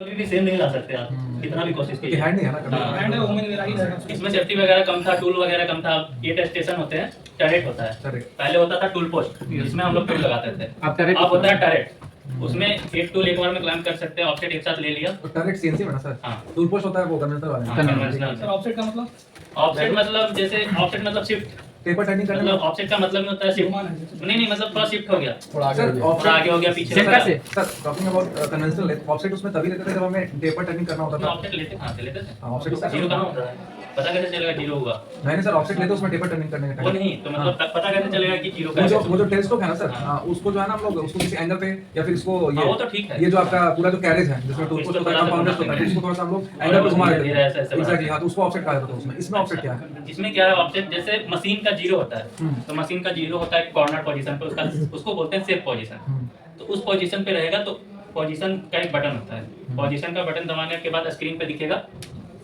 कभी भी सेम नहीं ला सकते आप, कितना भी कोशिश कीजिए। हैंड नहीं है ना, हैंड है वो मैंने मेरा ही रहेगा। इसमें सेफ्टी वगैरह कम था, टूल वगैरह कम था। ये टेस्ट स्टेशन होते हैं, टरेट होता है। Turret। पहले होता था टूल पोस्ट, इसमें हम लोग टूल लगाते थे। अब turret अब होता है टरेट, उसमें एक टूल एक बार में क्लाइंब कर सकते हैं। ऑफसेट एक साथ ले लिया। तो टरेट सीएनसी में ना सर? हाँ। टूल पोस्ट होता है वो कन्वेंशनल वाले में। हाँ, conventional। सर ऑफसेट का मतलब ऑफसेट मतलब जैसे ऑफसेट मतलब शिफ्ट, पेपर टर्निंग करने मतलब में ऑफसेट का मतलब नहीं होता है शिफ्ट। घुमाना है जैसे। नहीं मतलब थोड़ा शिफ्ट हो गया, सर थोड़ा आगे हो गया, पीछे हो Center गया। से। Sir talking about conventional offset उसमें तभी लेते थे जब हमें पेपर टर्निंग करना होता था। ऑफसेट लेते कहाँ से लेते थे? हाँ, ऑफसेट जीरो कहाँ होता है? पता कैसे चलेगा जीरो होगा? नहीं सर, ऑफसेट लेते उसमें पेपर टर्निंग करने के वो टाइम। नहीं तो मतलब पता कैसे चलेगा कि जीरो का वो जो टेल स्टॉक है ना सर, हाँ। हाँ, उसको जो है ना हम लोग उसको किसी एंगल पे या फिर इसको हाँ, वो तो ठीक है। ये जो आपका पूरा जो कैरेज है जिसमें हाँ, टूल इसको पोस्ट होता है, थोड़ा सा कंपाउंडर घुमा होता है, देंगे। उसको थोड़ा सा हम लोग एंगल पे घुमा देते धीरे ऐसे हैं। ऐसे एग्जैक्टली, हाँ, तो उसको ऑफसेट कहा जाता है उसमें। इसमें ऑफसेट क्या है? इसमें क्या है ऑब्जेक्ट, जैसे मशीन का जीरो होता है तो मशीन का जीरो होता है कॉर्नर पोजीशन पे, उसका उसको बोलते हैं सेफ पोजीशन। तो उस पोजीशन पे रहेगा तो पोजीशन का एक बटन होता है। पोजीशन का बटन दबाने के बाद स्क्रीन पे दिखेगा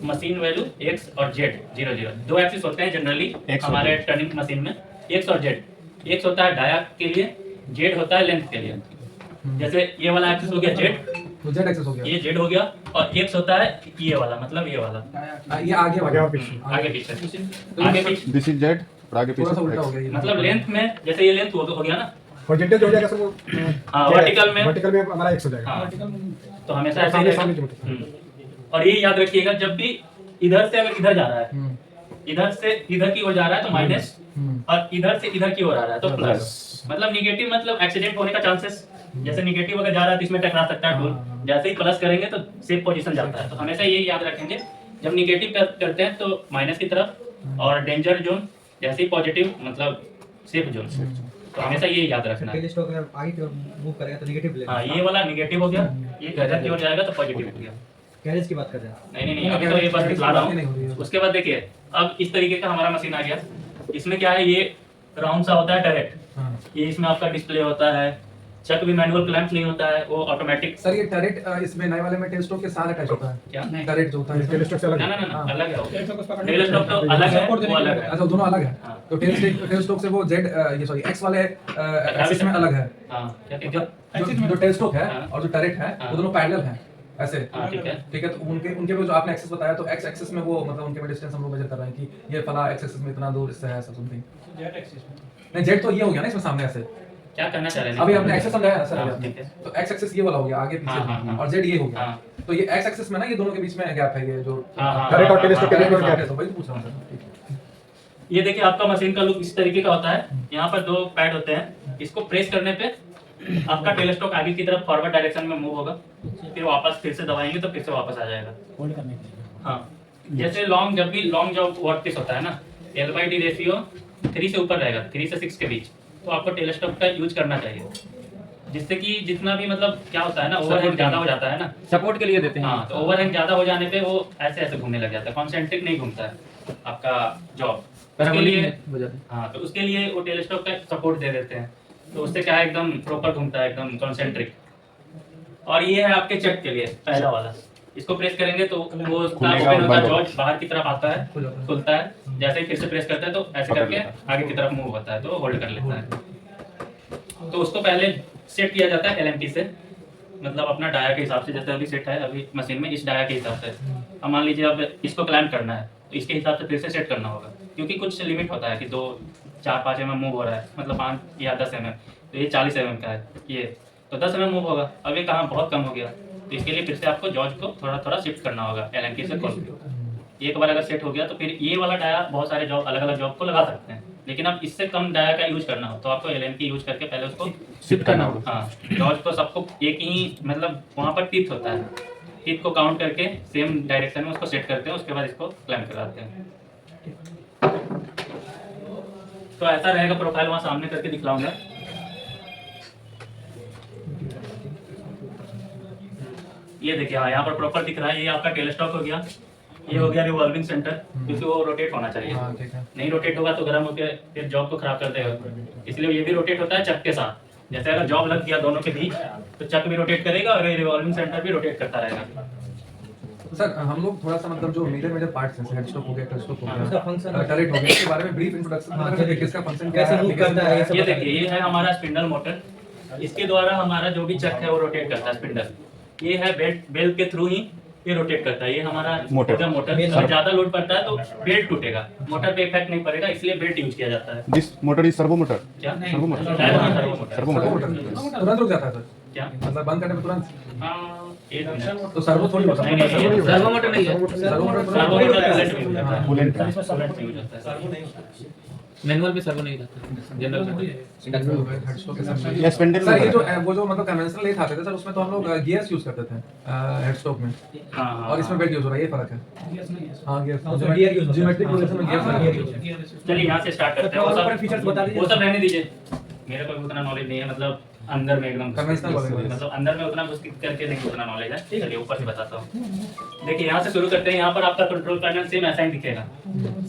मशीन वैल्यू एक्स और जेड 0 0। दो एक्सिस होते हैं जनरली हमारे टर्निंग मशीन में, एक्स और जेड। एक्स होता है डाया के लिए, जेड होता है लेंथ के लिए। जैसे ये वाला एक्सिस हो गया जेड, तो जेड एक्सेस हो गया। ये जेड हो गया, और एक्स होता है ये वाला, मतलब ये वाला ये आगे आगे और पीछे। आगे पीछे, आगे पीछे। दिस इज जेड और आगे थोड़ा सा पीछे उल्टा हो X। गया ये। मतलब लेंथ में जैसे ये लेंथ हो गया ना, हॉरिजॉन्टल जो हो जाएगा सर वो हाँ, वर्टिकल में हमारा X हो जाएगा। हाँ, वर्टिकल में तो हमेशा ऐसे ही सामने रहेगा। सामने जो होता और ये याद रखिएगा, जब भी इधर से अगर इधर जा रहा है, इधर से इधर की ओर जा रहा है तो माइनस, और इधर से इधर की ओर आ रहा है तो प्लस। मतलब निगेटिव मतलब एक्सीडेंट होने का चांसेस, जैसे निगेटिव अगर जा रहा है तो इसमें टकरा सकता है टूल, जैसे ही प्लस करेंगे तो सेफ पोजीशन जाता है। तो हमेशा ये याद रखेंगे, जब निगेटिव करते हैं तो माइनस की तरफ, और डेंजर जोन जैसे ही पॉजिटिव मतलब सेफ जोन। तो हमेशा ये याद रखना है। स्टॉक अगर आगे की ओर मूव करेगा तो नेगेटिव लेगा। हाँ, ये वाला निगेटिव हो गया, ये इधर की ओर जाएगा तो पॉजिटिव हो गया। कैरेज की बात कर रहे हैं। नहीं अभी तो ये बस दिखा रहा हूँ। उसके बाद देखिए, अब इस तरीके का हमारा मशीन आ गया। इसमें क्या है, ये राउंड सा होता है टरेट, ये इसमें आपका डिस्प्ले होता है। चक भी मैनुअल क्लैंप नहीं होता है, वो ऑटोमेटिक। सर ये टरेट इसमें नए वाले में टेल स्टॉक के साथ अटैच होता है। क्या? टरेट जो होता है टेल स्टॉक से अलग ना है। ना ना अलग है वो। टेल स्टॉक उसका करने टेल स्टॉक तो अलग है, सपोर्ट देने वो के अलग लिए। है। अच्छा, दोनों अलग है। हाँ। तो टेल स्टॉक से वो जेड ये सॉरी एक्स वाले एक्सिस में अलग है। हाँ, क्या कहते हैं? मतलब जो टेल स्टॉक है हाँ। और जो टरेट है हाँ। वो दोनों पैरेलल हैं ऐसे। हाँ, ठीक है। ठीक है, तो उनके उनके में जो आपने एक्सेस बताया, तो एक्स एक्सिस में वो मतलब उनके में डिस्टेंस हम लोग मेजर कर रहे हैं कि ये फला एक्स एक्सिस में इतना दूर इससे है, सब समथिंग। जेट एक्सिस में नहीं, जेड तो ये हो गया ना इसमें सामने ऐसे। क्या करना चाह रहे हैं? अभी हमने एक्सेस समझाया ना सर हाँ, अभी ठीक है। आपने। तो एक्स एक्सिस ये वाला हो गया आगे हाँ, हाँ, पीछे, हाँ। और जेड ये हो गया। हाँ। तो ये एक्स एक्सिस में ना ये दोनों के बीच में गैप है, ये जो हाँ, हाँ, टरेट और टेल स्टॉक के बीच में हाँ, gap है। तो वही पूछ रहा हूँ सर। ठीक है। ये देखिए, आपका मशीन का लुक इस तरीके का होता है। यहाँ पर दो पैड होते हैं, इसको प्रेस करने पे आपका टेल स्टॉक आगे की तरफ फॉरवर्ड डायरेक्शन में मूव होगा, फिर वापस फिर से दबाएंगे तो फिर से वापस आ जाएगा। होल्ड करने के लिए। हाँ, जैसे लॉन्ग, जब भी लॉन्ग जॉब वर्क पीस होता है ना, L/D रेशियो 3 से ऊपर रहेगा, 3 से 6 के बीच, तो आपको टेल स्टॉक का यूज करना चाहिए। जिससे कि जितना भी मतलब क्या होता है ना, ओवरहैंग ज़्यादा हो जाता है ना। सपोर्ट के लिए देते हैं। हाँ, तो ओवरहैंग ज़्यादा हो जाने पे वो ऐसे ऐसे घूमने लग जाता है, कॉन्सेंट्रिक नहीं घूमता है आपका जॉब। उसके लिए हो जाते हैं। हाँ, तो उसके लिए वो टेल स्टॉक का सपोर्ट दे देते हैं, तो उससे क्या है एकदम प्रॉपर घूमता है, एकदम कॉन्सेंट्रिक। और ये है आपके चक के लिए पहला वाला, इसको प्रेस करेंगे तो वो उसका खुलेगा ओपन और होता है, बंद होगा। जॉर्ज बाहर की तरफ आता है, खुलता है। जैसे ही फिर से प्रेस करता है तो ऐसे पकड़ करके लेता है। आगे की तरफ मूव होता है, तो होल्ड कर लेता है। तो उसको पहले सेट किया जाता है LMT से, मतलब अपना डाया के हिसाब से। जैसे अभी सेट है अभी मशीन में इस डाया के हिसाब से। अब मान लीजिए अब इसको क्लाइंब करना है तो इसके हिसाब से फिर से सेट करना होगा, क्योंकि कुछ लिमिट होता है कि 2 4 5 mm मूव हो रहा है, मतलब 5 या 10 mm। तो ये 40 mm का है ये, तो 10 mm मूव होगा। अब ये कहाँ बहुत कम हो गया, तो इसके लिए फिर से आपको जॉर्ज को थोड़ा थोड़ा शिफ्ट करना होगा LMT से खोल के। एक बार अगर सेट हो गया तो फिर ये वाला डाया बहुत सारे जॉब अलग अलग जॉब को लगा सकते हैं, लेकिन अब इससे कम डाया का यूज करना हो तो आपको LMT यूज करके पहले उसको शिफ्ट करना होगा। हाँ, जॉर्ज को सबको एक ही मतलब वहाँ पर टिप होता है, टिप को काउंट करके सेम डायरेक्शन में उसको सेट करते हैं, उसके बाद इसको क्लाइंब कराते हैं। तो ऐसा रहेगा प्रोफाइल, वहाँ सामने करके दिखलाऊंगा। ये देखिए, हाँ यहाँ पर प्रॉपर दिख रहा है। ये आपका टेल स्टॉक हो गया, ये हो गया रिवॉल्विंग सेंटर, क्योंकि वो रोटेट होना चाहिए। हाँ, ठीक है। नहीं रोटेट होगा तो गर्म होकर फिर जॉब को खराब कर देगा, इसलिए ये भी रोटेट होता है चक के साथ। जैसे अगर जॉब लग गया दोनों के बीच तो चक भी रोटेट करेगा और रिवॉल्विंग सेंटर भी रोटेट करता रहेगा। तो सर हम लोग थोड़ा सा मतलब जो मेजर पार्ट्स हैं, हेड स्टॉक हो गया, टेल स्टॉक हो उसका गया, फंक्शन टरेट हो गया, इसके बारे में ब्रीफ इंट्रोडक्शन हाँ, मतलब देखिए इसका फंक्शन क्या कैसे है, move करता है, ये सब ये देखिए, ये है हमारा स्पिंडल मोटर। इसके द्वारा हमारा जो भी चक है वो रोटेट करता है स्पिंडल। ये है बेल्ट के थ्रू ही ये रोटेट करता है। ये हमारा मोटर। मोटर अगर ज्यादा लोड पड़ता है तो बेल्ट टूटेगा, मोटर पे इफेक्ट नहीं पड़ेगा, इसलिए बेल्ट यूज किया जाता है। This motor is servo motor. क्या servo motor. Servo motor. Servo motor. तुरंत रुक जाता है सर, क्या मतलब बंद करने में तुरंत, एक मिनट। तो सर्वो थोड़ी होता है। नहीं, सर्वो मोटर नहीं है। Servo motor servo motor coolant में यूज होता है। कूलेंट। कूलेंट में यूज होता है। मैनुअल में सर्वो नहीं रहता जनरल या स्पेंडल सर ये जो वो जो मतलब कन्वेंशनल लेथ आते थे सर, उसमें तो हम लोग गियर्स यूज करते थे हेड स्टॉक में, हाँ हाँ और इसमें बेल्ट यूज हो रहा है, ये फर्क है। हाँ गियर्स उसमें gear use होता है। ज्योमेट्रिक प्रोग्रेशन में गियर्स है। चलिए यहाँ से स्टार्ट करते हैं। वो प्रॉपर सब फीचर्स बता दीजिए। वो सब रहने दीजिए, मेरे को भी उतना नॉलेज नहीं है, मतलब अंदर में एकदम Conventional वाले। मतलब अंदर में उतना घुस करके नहीं उतना नॉलेज है। चलिए ऊपर से बताता हूँ। देखिए यहाँ से शुरू करते हैं। यहाँ पर आपका कंट्रोल पैनल सेम ऐसा ही दिखेगा।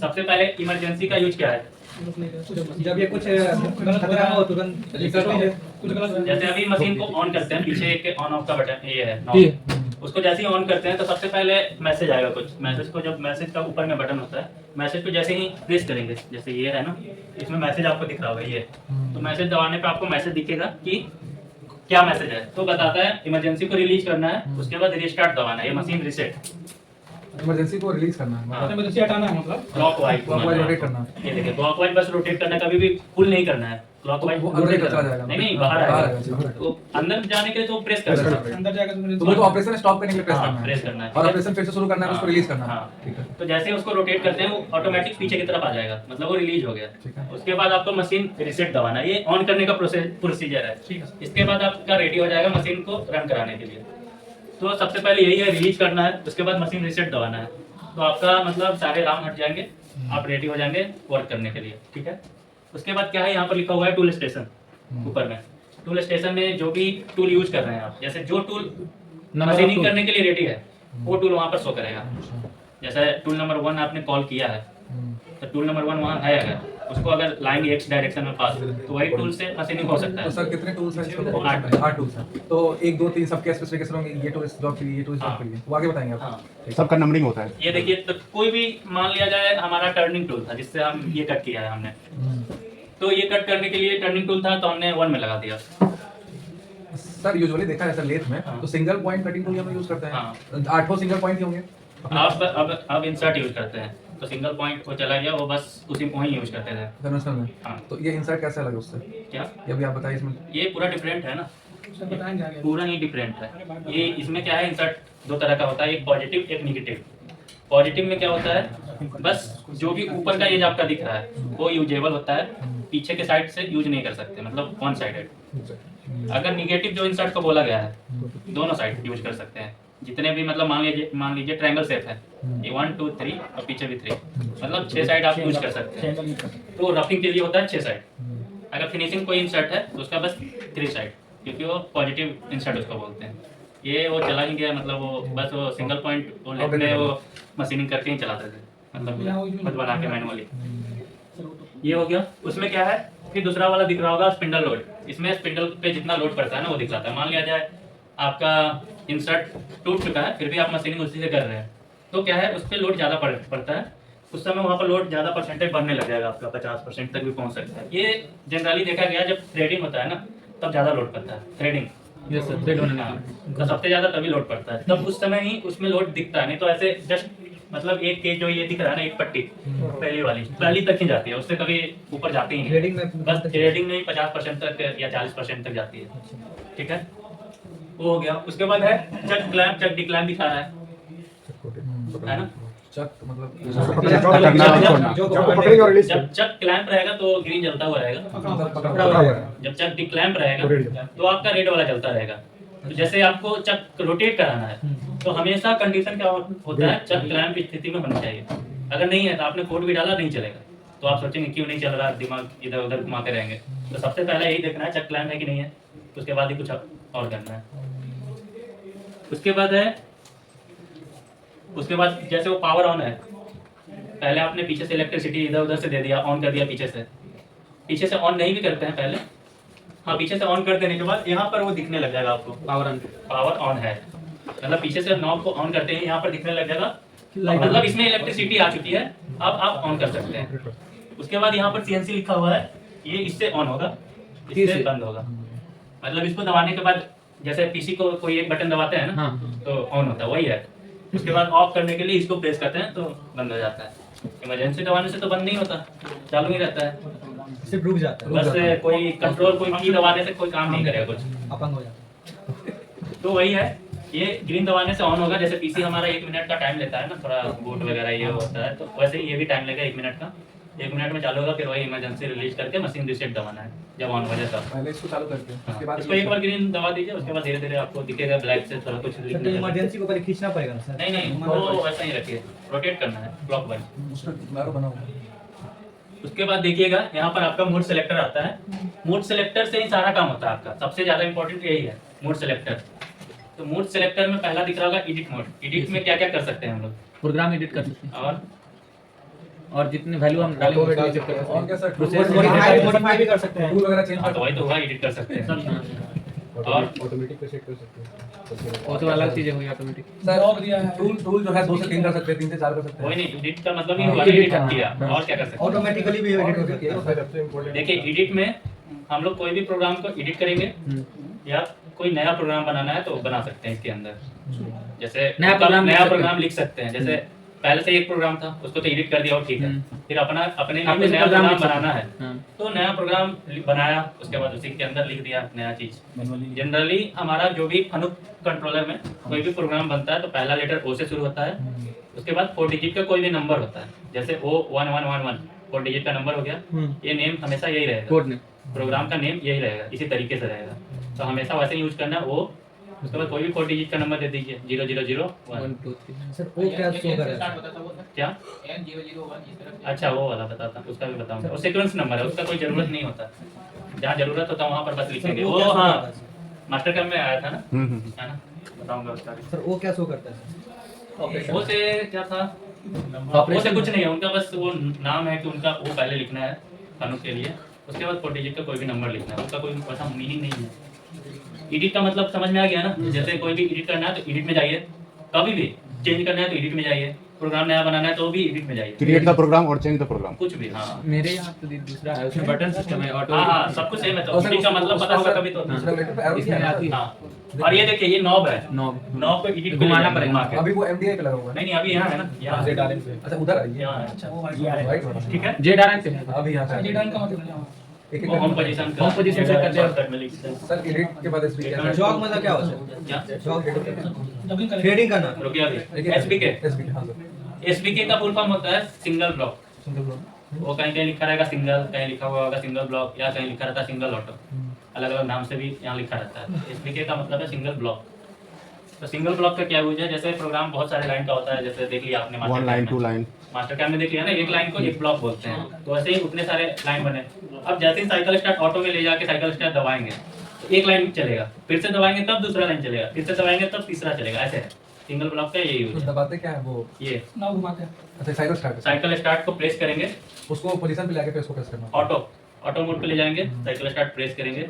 सबसे पहले इमरजेंसी का यूज क्या है? जब ये कुछ खतरा हो तुरंत कुछ गलत जैसे अभी मशीन को ऑन करते हैं, पीछे एक ऑन ऑफ का बटन ये है knob। उसको जैसे ही ऑन करते हैं तो सबसे पहले मैसेज आएगा कुछ। मैसेज को जब मैसेज का ऊपर में बटन होता है, मैसेज को जैसे ही प्रेस करेंगे, जैसे ये है ना, इसमें मैसेज आपको दिख रहा होगा ये, तो मैसेज दबाने पे आपको मैसेज दिखेगा कि क्या मैसेज है, तो बताता है इमरजेंसी को रिलीज करना है, उसके बाद रिस्टार्ट दबाना है, ये मशीन रिसेट इमरजेंसी को रिलीज करना है, हाँ। इमरजेंसी हटाना है मतलब क्लॉकवाइज Clockwise rotate करना। ये देखिए क्लॉकवाइज बस रोटेट करना, कभी भी पुल नहीं करना है। क्लॉकवाइज वो अंदर ही चला जाएगा। नहीं नहीं बाहर बाहर आएगा। आएगा। तो अंदर जाने के लिए तो प्रेस करना है। अंदर जाकर तो वो तो ऑपरेशन स्टॉप करने के लिए प्रेस हाँ, करना है, प्रेस करना है। और ऑपरेशन फिर से शुरू करना है, उसको रिलीज करना है। हाँ। ठीक है, तो जैसे ही उसको रोटेट करते हैं वो ऑटोमेटिक पीछे की तरफ आ जाएगा, मतलब वो रिलीज हो गया। ठीक है। उसके बाद आपको मशीन रिसेट दबाना है, ये ऑन करने का प्रोसीजर है। ठीक है। इसके बाद आपका रेडी हो जाएगा मशीन को रन कराने के लिए। तो सबसे पहले यही है, रिलीज करना है, उसके बाद मशीन रिसेट दबाना है, तो आपका मतलब सारे अलार्म हट जाएंगे, आप रेडी हो जाएंगे वर्क करने के लिए। ठीक है। उसके बाद क्या है, यहाँ पर लिखा हुआ है टूल स्टेशन ऊपर में। टूल स्टेशन में जो भी टूल यूज कर रहे हैं आप, जैसे जो टूल मशीनिंग करने के लिए रेडी है वो टूल वहाँ पर शो करेगा। जैसे टूल नंबर 1 आपने कॉल किया है, तो टूल नंबर 1 वहाँ है, अगर उसको अगर लाएंगे एक्स डायरेक्शन में पास, तो वही टूल से मशीनिंग हो सकता तो है। सर कितने टूल्स हैं इसको? 8 8 टूल्स हैं। तो 1 2 3 सबके स्पेसिफिकेशन होंगे, ये टूल इस जॉब के लिए, ये टूल इस जॉब के लिए, वो आगे बताएंगे आप। हाँ। सबका नंबरिंग होता है। ये देखिए, तो कोई भी मान लिया जाए हमारा टर्निंग टूल था जिससे हम ये कट किया है हमने, तो ये कट करने के लिए टर्निंग टूल था तो हमने 1 में लगा दिया। सर यूजुअली देखा है सर लेथ में हाँ। तो सिंगल पॉइंट कटिंग टूल हम यूज करते हैं। हाँ। 8 सिंगल पॉइंट ही होंगे। आप अब इंसर्ट यूज करते हैं, तो सिंगल पॉइंट को चला गया, वो बस उसी को ही यूज करते थे। कन्वेंशनल में। हाँ। तो ये इंसर्ट कैसे अलग है उससे? क्या ये अभी आप बताइए इसमें। ये पूरा डिफरेंट है ना, सर बताएंगे आगे पूरा ही डिफरेंट है। ये इसमें क्या है, इंसर्ट 2 तरह का होता है, एक पॉजिटिव एक निगेटिव। पॉजिटिव में क्या होता है, बस जो भी ऊपर का एज आपका दिख रहा है वो यूजेबल होता है, पीछे के साइड से यूज नहीं कर सकते, मतलब वन साइडेड। अगर निगेटिव जो इंसर्ट को बोला गया है, दोनों साइड यूज कर सकते हैं, जितने भी मतलब मान लीजिए ट्रायंगल शेप है, ये 1 2 3 और पीछे भी 3, मतलब 6 साइड आप यूज कर सकते हैं। तो रफिंग के लिए होता है 6 साइड। अगर फिनिशिंग कोई इंसर्ट है तो उसका बस 3 साइड, क्योंकि वो पॉजिटिव इंसर्ट उसको बोलते हैं। ये वो चला ही गया, मतलब वो बस वो सिंगल पॉइंट वो लेते में वो मशीनिंग करके ही चलाते थे, मतलब खुद बना के मैनुअली। ये हो गया। उसमें क्या है, फिर दूसरा वाला दिख रहा होगा स्पिंडल लोड। इसमें स्पिंडल पे जितना लोड पड़ता है ना वो दिखलाता है। मान लिया जाए आपका इंसर्ट टूट चुका है, फिर भी आप मशीनिंग उसी से कर रहे हैं, तो क्या है उस पर लोड ज़्यादा पड़ता है, उस समय वहाँ पर लोड ज़्यादा परसेंटेज बढ़ने लग जाएगा, आपका 50% तक भी पहुँच सकता है। ये जनरली देखा गया जब थ्रेडिंग होता है ना तब ज़्यादा लोड पड़ता है। थ्रेडिंग यस सर थ्रेड होने हाँ, तो सबसे ज़्यादा तभी लोड पड़ता है, तब उस समय ही उसमें लोड दिखता है। नहीं तो ऐसे जस्ट मतलब एक के जो ये दिख रहा है ना, एक पट्टी पहली तक ही जाती है, उससे कभी ऊपर जाती ही नहीं। थ्रेडिंग में बस थ्रेडिंग में ही 50% तक या 40% तक जाती है। ठीक है, वो हो गया। उसके बाद है चक क्लैंप, चक डिक्लैंप दिखा रहा है ना। चक मतलब पकड़ना और छोड़ना। जो जब पकड़ेंगे और रिलीज जब चक क्लैंप रहेगा तो ग्रीन जलता हुआ रहेगा, पकड़ा हुआ है। जब चक डिक्लैंप तो रहेगा तो आपका रेड वाला जलता रहेगा। तो जैसे आपको चक रोटेट कराना है तो हमेशा कंडीशन क्या होता है, चक क्लैंप की स्थिति में होना चाहिए। अगर नहीं है तो आपने कोड भी डाला नहीं चलेगा, तो आप सोचेंगे क्यों नहीं चल रहा, दिमाग इधर उधर घुमाते रहेंगे। तो सबसे पहले यही देखना है चक क्लैंप है कि नहीं है, उसके बाद ही कुछ और करना है। उसके बाद जैसे वो पावर ऑन है, पहले आपने पीछे से इलेक्ट्रिसिटी इधर उधर से दे दिया, ऑन कर दिया पीछे से ऑन नहीं भी करते हैं पहले। हाँ, पीछे से ऑन कर देने के बाद यहाँ पर वो दिखने लग जाएगा आपको पावर ऑन है, मतलब पीछे से नॉब को ऑन करते हैं यहाँ पर दिखने लग जाएगा, मतलब इसमें इलेक्ट्रिसिटी आ चुकी है, अब आप ऑन कर सकते हैं। उसके बाद यहाँ पर CNC लिखा हुआ है, ये इससे ऑन होगा, इससे बंद होगा, मतलब इसको दबाने के बाद जैसे पीसी को कोई एक बटन दबाते हैं ना हाँ। तो ऑन होता है, वही है। उसके बाद ऑफ करने के लिए इसको प्रेस करते हैं तो बंद हो जाता है। इमरजेंसी दबाने से तो बंद नहीं होता, चालू ही रहता है। सिर्फ रुक जाता है, बस कोई कंट्रोल कोई की दबाने से कोई काम नहीं करेगा कुछ। अपंग हो जाता है। तो वही है, ये ग्रीन दबाने से ऑन होगा। जैसे पीसी हमारा 1 मिनट का टाइम लेता है ना, थोड़ा बूट वगैरह ये होता है, तो वैसे ही ये भी टाइम लेगा 1 मिनट का। 1 मिनट में चालू होगा, फिर वही इमरजेंसी रिलीज करके मशीन रीसेट दबाना है जब ऑन हो जाए तब। पहले इसको चालू करके हाँ, उसके बाद इसको एक बार ग्रीन दबा दीजिए, उसके बाद धीरे धीरे आपको दिखेगा ब्लैक से थोड़ा कुछ सर दिखने तो लगेगा। इमरजेंसी को पहले खींचना पड़ेगा ना सर? नहीं नहीं, वो वैसा ही रखिए, रोटेट करना है क्लॉकवाइज। उसका मैरो बना हुआ है। उसके बाद देखिएगा यहाँ पर आपका मोड सेलेक्टर आता है। मोड सेलेक्टर से ही सारा काम होता है आपका, सबसे ज्यादा इंपॉर्टेंट यही है मोड सेलेक्टर। तो मोड सेलेक्टर में पहला दिख रहा होगा एडिट मोड। एडिट में क्या क्या कर सकते हैं हम लोग, प्रोग्राम एडिट कर सकते हैं और जितने वैल्यू हम डालेंगे उसको एडिट कर सकते और हैं। क्या सर Process मॉडिफाई भी कर सकते हैं। टूल वगैरह चेंज हाँ, तो कर वही तो हुआ, एडिट कर सकते हैं। और ऑटोमेटिक पे सेट कर सकते हैं। वो तो अलग चीजें हुई ऑटोमेटिक। सर टूल जो है 2 से 3 कर सकते हैं, 3 से 4 कर सकते वही हैं। नहीं, एडिट का मतलब ये हुआ Edit, एडिट हाँ, किया। हाँ। और क्या कर सकते हैं, ऑटोमेटिकली भी एडिट हो सकती है। देखिए एडिट में हम लोग कोई भी प्रोग्राम को एडिट करेंगे या कोई नया प्रोग्राम बनाना है तो बना सकते हैं इसके अंदर। जैसे नया प्रोग्राम लिख नया सकते प्रोग्राम हैं। लिख सकते हैं। जैसे पहले से एक प्रोग्राम था, उसको तो एडिट कर दिया और ठीक है। फिर अपने लिए अपने कोई से नया प्रोग्राम प्रोग्राम लिख सकते बनाना है हैं। हाँ। तो नया प्रोग्राम बनाया, उसके बाद उसी के अंदर लिख दिया नया चीज। जनरली हमारा जो भी फनुक कंट्रोलर में कोई भी प्रोग्राम बनता है तो पहला लेटर ओ से शुरू होता है, उसके बाद 4 डिजिट का कोई भी नंबर होता है। जैसे O1111 4 डिजिट का नंबर हो गया, ये नेम हमेशा यही रहेगा, कोड ने प्रोग्राम का नेम यही रहेगा, इसी तरीके से रहेगा। तो हमेशा वैसे यूज करना है वो। उसके बाद कोई भी 4 डिजिट का नंबर दे दीजिए, 0001। 1 2 3 सर वो क्या शो कर रहा है? क्या अच्छा वो वाला बताता, उसका भी बताऊंगा। वो सीक्वेंस नंबर है, उसका कोई जरूरत नहीं होता, जहाँ जरूरत होता है वहाँ पर बस लिखेंगे। वो वो क्या शो हाँ करता है? मास्टर कैम में आया था ना, हम्म। है ना, बताऊंगा उसका भी। सर वो क्या शो करता है? वो से क्या था, वो से कुछ नहीं है उनका, बस वो नाम है कि उनका वो पहले लिखना है फनुक के लिए, उसके बाद 4 डिजिट का कोई भी नंबर लिखना है। उसका कोई वैसा मीनिंग नहीं है। एडिट का मतलब समझ में आ गया ना। जैसे कोई भी एडिट करना है तो एडिट में जाइए, कभी भी चेंज करना है तो एडिट में जाइए, प्रोग्राम नया बनाना है तो भी एडिट में जाइए, क्रिएट द प्रोग्राम और चेंज द प्रोग्राम। कुछ भी। हाँ मेरे यहाँ तो दूसरा है, उसमें बटन सिस्टम है ऑटो। हाँ हाँ सब कुछ सेम है। तो एडिट का मतलब पता होगा कभी तो। दूसरा लेटर पे एरो इसमें आती है हाँ, और ये देखिए ये नॉब है, नॉब नॉब को एडिट घुमाना पड़ेगा। अभी वो एमडीआई पे लगा हुआ है। नहीं नहीं अभी यहाँ है ना, यहाँ अच्छा उधर है ये। यहाँ है। अच्छा राइट वाला। ठीक है, जेड आर पे है। अभी यहाँ से जेड आर का मतलब क्या एक एक वो होम पोजीशन Home position से करते हैं। शॉर्टकट में लिखते हैं। सर एडिट के बाद एसबी क्या है? जॉग मतलब क्या होता है? क्या जॉग थ्रेडिंग करना। रुकिए अभी, एसबीके एसबी हां सर एसबीके का फुल फॉर्म होता है सिंगल ब्लॉक। Single block. वो कहीं कहीं लिखा रहेगा सिंगल, कहीं लिखा हुआ होगा सिंगल ब्लॉक, या कहीं लिखा रहता है सिंगल ऑटो, अलग अलग नाम से भी यहाँ लिखा रहता है। एसबीके का मतलब है सिंगल ब्लॉक। तो सिंगल ब्लॉक का क्या यूज है, जैसे प्रोग्राम बहुत सारे लाइन का होता है, जैसे देख लिया आपने 1 लाइन 2 लाइन। मास्टर कैम में देख लिया ना, एक लाइन को एक ब्लॉक बोलते हैं। तो ऐसे ही उतने सारे लाइन बने। अब जैसे ही साइकिल स्टार्ट ऑटो में ले जाके साइकिल स्टार्ट दबाएंगे तो एक लाइन चलेगा, फिर से दबाएंगे तब दूसरा लाइन चलेगा, फिर से दबाएंगे तब तीसरा चलेगा। ऐसे है सिंगल ब्लॉक का ये यूज तो है। दबाते क्या है वो? ये नाउ घुमाते हैं। अच्छा साइकिल स्टार्ट साइकिल स्टार्ट को प्रेस करेंगे, उसको पोजीशन पे लाके फिर इसको प्रेस करना। ऑटो मोड पे ले जाएंगे, साइकिल स्टार्ट प्रेस करेंगे,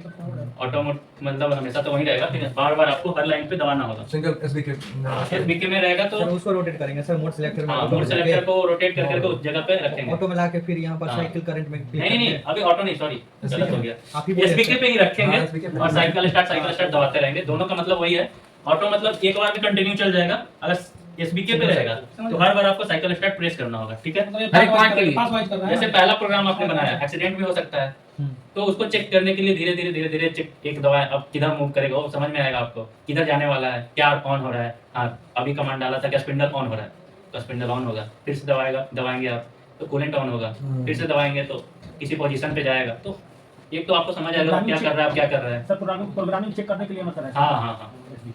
ऑटो मोड मतलब हमेशा तो वहीं रहेगा, फिर बार बार आपको हर लाइन पे दबाना होगा। सिंगल एसबी के एसबीके में रहेगा तो सर उसको रोटेट करेंगे सर, मोड सिलेक्टर में। हाँ, मोड सेलेक्टर को रोटेट कर करके उस जगह पे रखेंगे। ऑटो में लाके फिर यहाँ पर हाँ। साइकिल करंट में नहीं नहीं नहीं, अभी ऑटो नहीं, सॉरी गलत हो गया। आप ही बोले एसबीके पे ही रखेंगे हाँ, SBK पे। और साइकिल स्टार्ट दबाते रहेंगे। दोनों का मतलब वही है। ऑटो मतलब एक बार में कंटिन्यू चल जाएगा, अगर एसबीके पे रहेगा तो हर बार आपको साइकिल स्टार्ट प्रेस करना होगा। ठीक है, हर एक पॉइंट के लिए। पास वाइज कर रहा है। जैसे पहला प्रोग्राम आपने बनाया, एक्सीडेंट भी हो सकता है, तो उसको चेक करने के लिए धीरे धीरे चेक एक दबाएं। अब किधर मूव करेगा वो समझ में आएगा आपको, किधर जाने वाला है, क्या ऑन हो रहा है। हाँ अभी कमांड डाला था क्या स्पिंडल ऑन हो रहा है, तो स्पिंडल ऑन होगा, फिर से दबाएंगे आप तो कूलेंट ऑन होगा, फिर से दबाएंगे तो किसी पोजीशन पे जाएगा। तो एक तो आपको समझ आएगा क्या कर रहा है, क्या कर रहा है। सर प्रोग्रामिंग चेक करने के लिए मतलब है। हाँ हाँ हाँ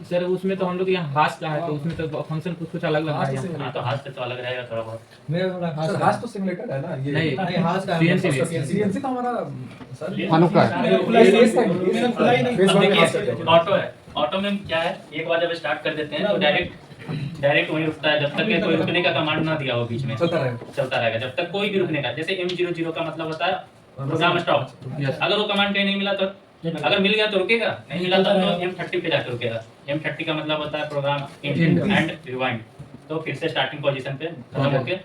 सर उसमें तो हम लोग यहाँ हाथ का है, तो उसमें तो फंक्शन कुछ अलग लग रहा है यहाँ। हाँ, तो हाथ से तो अलग रहेगा थोड़ा बहुत। मेरे वाला हाथ सर का- हाथ तो सिमुलेटर है ना ये। नहीं। नहीं, हाथ का CNC है। भी। सीएनसी तो हमारा सर फनुक का है। ये फेस का ही मेरा है। खुला ही नहीं। फेस अब वन में हाथ देखिए करके। ऑटो है, ऑटो में क्या है, एक बार जब स्टार्ट कर देते हैं तो डायरेक्ट वहीं रुकता है, जब तक कि कोई रुकने का कमांड ना दिया हो बीच में, चलता रहेगा। चलता रहेगा जब तक कोई भी रुकने का। जैसे M00 का मतलब होता है प्रोग्राम स्टॉप। Yes. अगर वो कमांड कहीं नहीं मिला तो, अगर मिल गया तो रुकेगा, नहीं मिला तो M30 पे जाकर रुकेगा। M30 का मतलब होता है प्रोग्राम एंड रिवाइंड, तो फिर से स्टार्टिंग पोजीशन पे खत्म होके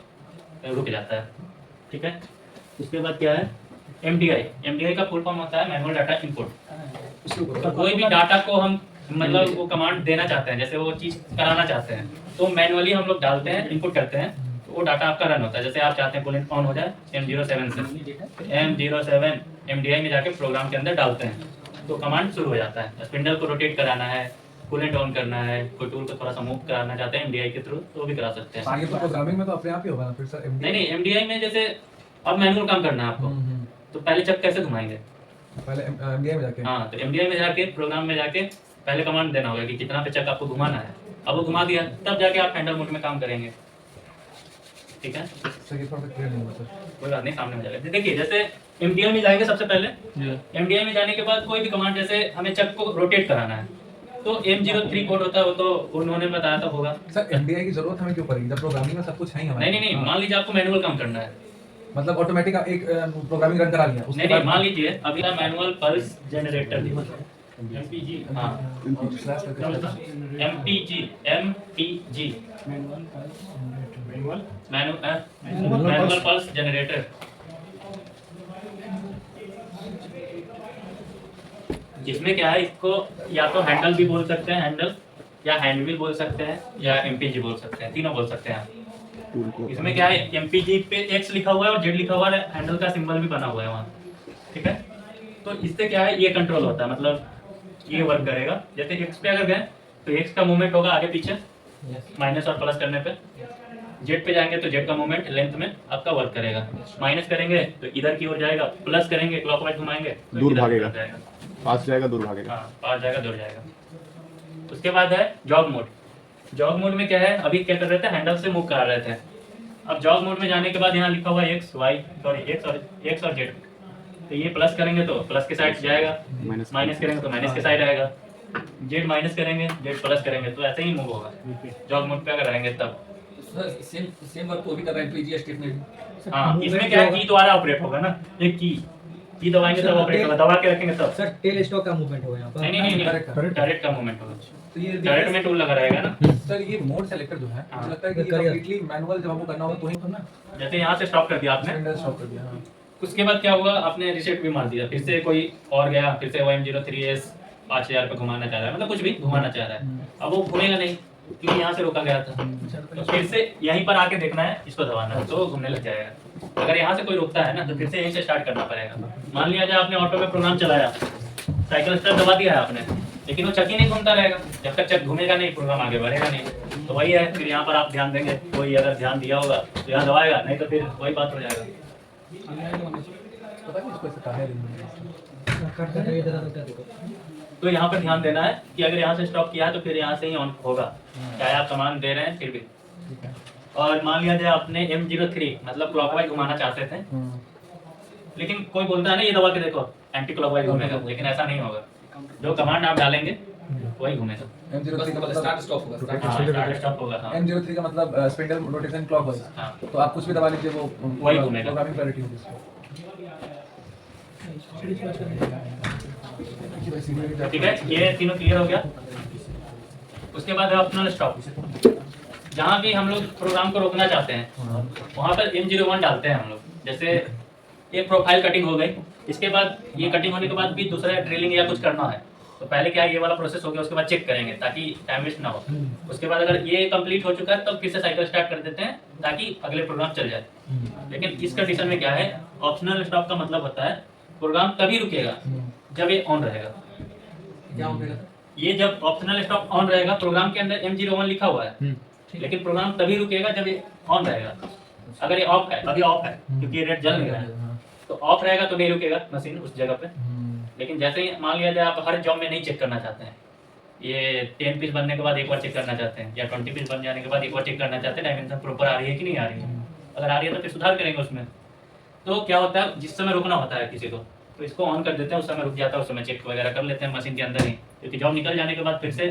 रुक जाता है। ठीक है, उसके बाद क्या है MDI। MDI का फुल फॉर्म होता है मैनुअल डाटा इनपुट। तो कोई भी डाटा को हम मतलब वो कमांड देना चाहते हैं, जैसे वो चीज़ कराना चाहते हैं, तो मैनुअली हम लोग डालते हैं, इनपुट करते हैं, तो वो डाटा आपका रन होता है। जैसे आप चाहते हैं कूलेंट ऑन हो जाए M07 से, M07 MDI में जाके प्रोग्राम के अंदर डालते हैं, तो कमांड शुरू हो जाता है। स्पिंडल को रोटेट कराना है, कूलेंट ऑन करना है, कोई टूल को थोड़ा सा मूव कराना चाहते हैं MDI के थ्रू, तो वो भी करा सकते हैं। आगे तो प्रोग्रामिंग में तो अपने आप ही होगा ना फिर सर नहीं नहीं, MDI में जैसे अब मैनुअल काम करना है आपको, तो पहले चक कैसे घुमाएंगे? पहले एमडीआई में जाके हाँ, तो MDI में जाके प्रोग्राम में जाके पहले कमांड देना होगा कि कितना पे चक आपको घुमाना है। अब वो घुमा दिया, तब जाके आप हैंडल मोड में काम करेंगे। ठीक है, सर ये थोड़ा सा क्लियर नहीं हुआ सर। कोई बात नहीं, सामने हो जाएगा। देखिए जैसे MDI में जाएंगे सबसे पहले, MDI में जाने के बाद कोई भी कमांड, जैसे हमें चक को रोटेट कराना है, तो M03 कोड होता है, वो तो उन्होंने बताया था होगा। सर एमडीआई की जरूरत हमें क्यों पड़ेगी जब प्रोग्रामिंग में सब कुछ है ही हमारे? नहीं नहीं नहीं, मान लीजिए आपको मैनुअल काम करना है। मतलब ऑटोमेटिक एक प्रोग्रामिंग रन करा लिया उसके नहीं नहीं, बाद मान लीजिए अभी का मैनुअल पल्स जनरेटर MPG, हाँ स्लैश करके MPG मैनुअल पल्स जनरेटर। इसमें क्या है, इसको या तो हैंडल भी बोल सकते हैं, हैंडल, या हैंड व्हील बोल सकते हैं, या MPG बोल सकते हैं, तीनों बोल सकते हैं। इसमें क्या है, MPG पे X लिखा हुआ है और Z लिखा हुआ है, हैंडल का सिंबल भी बना हुआ है वहाँ। ठीक है, तो इससे क्या है, ये कंट्रोल होता है, मतलब ये वर्क करेगा। जैसे X पे अगर गए तो X का मूवमेंट होगा आगे पीछे, माइनस और प्लस करने पे। Z पे जाएंगे तो Z का मूवमेंट लेंथ में आपका वर्क करेगा। माइनस करेंगे तो इधर की ओर जाएगा, प्लस करेंगे क्लॉकवाइज घुमाएंगे तो दूर इधर की ओर भागेगा। जाएगा। पास जाएगा दूर भागेगा। हाँ, पास जाएगा दूर जाएगा। उसके बाद है जॉग मोड। जॉग मोड में क्या है, अभी क्या कर रहे थे, हैंडल से मूव करा रहे थे। अब जॉग मोड में जाने के बाद यहाँ लिखा हुआ है X और Z, तो ये प्लस करेंगे तो प्लस के साइड जाएगा, माइनस करेंगे तो माइनस के साइड आएगा, Z माइनस करेंगे, Z प्लस करेंगे, तो ऐसे ही मूव होगा। जॉग मोड पे अगर रहेंगे तब। सेम वर्क वो भी कर रहा है पीजी स्टेटमेंट। हाँ, इसमें क्या है, की द्वारा ऑपरेट होगा ना, एक की दबाएंगे तब ऑपरेट होगा, दबा के रखेंगे तब। सर टेल स्टॉक का मूवमेंट होगा यहाँ पर। नहीं नहीं नहीं, Direct डायरेक्ट का मूवमेंट होगा। तो ये डायरेक्ट में टूल लगा रहेगा ना। सर ये मोड सेलेक्टर जो है हाँ। मुझे लगता है कि ये कंप्लीटली मैनुअल जब हमको करना होगा तो ही करना। जैसे यहाँ से स्टॉप कर दिया आपने, स्टैंडर्ड स्टॉप कर दिया। हाँ उसके बाद क्या हुआ, आपने रिसेट भी मार दिया, फिर से कोई और गया, फिर से वो M03S 5000 पे घुमाना चाह रहा है, मतलब कुछ भी घुमाना चाह रहा है, अब वो घूमेगा नहीं क्योंकि यहाँ से रोका गया था। तो फिर से यहीं पर आके देखना है, इसको दबाना है, तो घूमने लग जाएगा। अगर यहाँ से कोई रोकता है ना, तो फिर से यहीं से स्टार्ट करना पड़ेगा। मान लिया जाए आपने ऑटो में प्रोग्राम चलाया, साइकिल स्टार्ट दबा दिया है आपने, लेकिन वो चक ही नहीं घूमता रहेगा, जब तक चक घूमेगा नहीं प्रोग्राम आगे बढ़ेगा नहीं। तो वही है, फिर यहाँ पर आप ध्यान देंगे, कोई अगर ध्यान दिया होगा तो यहाँ दबाएगा, नहीं तो फिर वही बात हो जाएगा। पता नहीं इसको ऐसे कहा है करते हैं इधर उधर देखो। तो यहाँ पर ध्यान देना है कि अगर यहाँ से स्टॉप किया है तो फिर यहाँ से ही ऑन होगा, चाहे आप कमांड दे रहे हैं फिर भी। और मान लिया जाए आपने M03 मतलब क्लॉकवाइज घुमाना चाहते थे, लेकिन कोई बोलता है ना ये दबा के देखो एंटी क्लॉकवाइज घूमेगा, लेकिन ऐसा नहीं होगा। जो कमांड आप डालेंगे वही घूमेगा। M03 का मतलब स्टार्ट स्टॉप होगा। हाँ, स्टार्ट स्टॉप होगा। हाँ, M03 का मतलब स्पिंडल रोटेशन क्लॉकवाइज। हाँ। तो आप कुछ भी दबा लीजिए वो वही घूमेगा। प्रोग्रामिंग क्लैरिटी होगी इसको। ठीक है, ये तीनों क्लियर हो गया। उसके बाद है ऑप्शनल स्टॉप। जहाँ भी हम लोग प्रोग्राम को रोकना चाहते हैं वहाँ पर M01 डालते हैं हम लोग। जैसे एक प्रोफाइल कटिंग हो गई, इसके बाद ये कटिंग होने के बाद भी दूसरा ड्रिलिंग या कुछ करना है, तो पहले क्या ये वाला प्रोसेस हो गया, उसके बाद चेक करेंगे ताकि टाइम वेस्ट ना हो। उसके बाद अगर ये कंप्लीट हो चुका है तब फिर से साइकिल स्टार्ट कर देते हैं ताकि अगले प्रोग्राम चल जाए। लेकिन इस कंडीशन में क्या है, ऑप्शनल स्टॉप का मतलब होता है प्रोग्राम तभी रुकेगा जब ये ऑन रहेगा। क्या होगा? ये जब ऑप्शनल स्टॉप ऑन रहेगा, प्रोग्राम के अंदर M01 लिखा हुआ है, लेकिन प्रोग्राम तभी रुकेगा जब ये ऑन रहेगा। अगर ये ऑफ है, अभी ऑफ है क्योंकि ये रेड जल नहीं रहा है, तो ऑफ रहेगा तो नहीं रुकेगा मशीन उस जगह पे। लेकिन जैसे ही मान लिया जाए आप हर जॉब में नहीं चेक करना चाहते हैं, ये 10 पीस बनने के बाद एक बार चेक करना चाहते हैं, या 20 पीस बन जाने के बाद एक बार चेक करना चाहते हैं डायमेंशन प्रॉपर आ रही है कि नहीं आ रही है। अगर आ रही है तो फिर सुधार करेंगे उसमें। तो क्या होता है, जिस समय रुकना होता है किसी को, तो इसको ऑन कर देते हैं, उस समय रुक जाता है, उस समय चेक वगैरह कर लेते हैं मशीन के अंदर ही, क्योंकि जॉब निकल जाने के बाद फिर से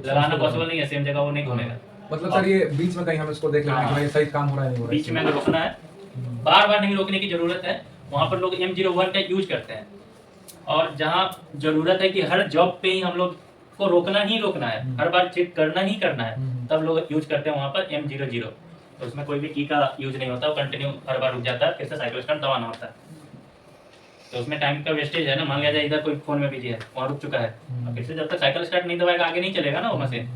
लगाना पॉसिबल नहीं है, सेम जगह वो नहीं घूमेगा। मतलब सर ये बीच में कहीं हम इसको देख लेंगे कि भाई सही काम हो रहा है नहीं हो रहा है। बीच में अगर रोकना है, बार बार नहीं रोकने की जरूरत है। वहाँ पर लोग M01 का यूज करते हैं, और जहाँ जरूरत है कि हर जॉब पे ही हम लोग को रोकना ही रोकना है, हर बार चेक करना ही करना है, तब लोग यूज करते हैं वहाँ पर M00। तो उसमें कोई भी की का यूज नहीं होता, वो कंटिन्यू हर बार रुक जाता है, फिर से साइकिल स्टार्ट दबाना होता है। तो उसमें टाइम का वेस्टेज है ना। मान लिया जाए इधर कोई फोन में बिजी है, वहाँ रुक चुका है, अब फिर से जब तक साइकिल स्टार्ट नहीं दबाएगा आगे नहीं चलेगा ना वो मशीन।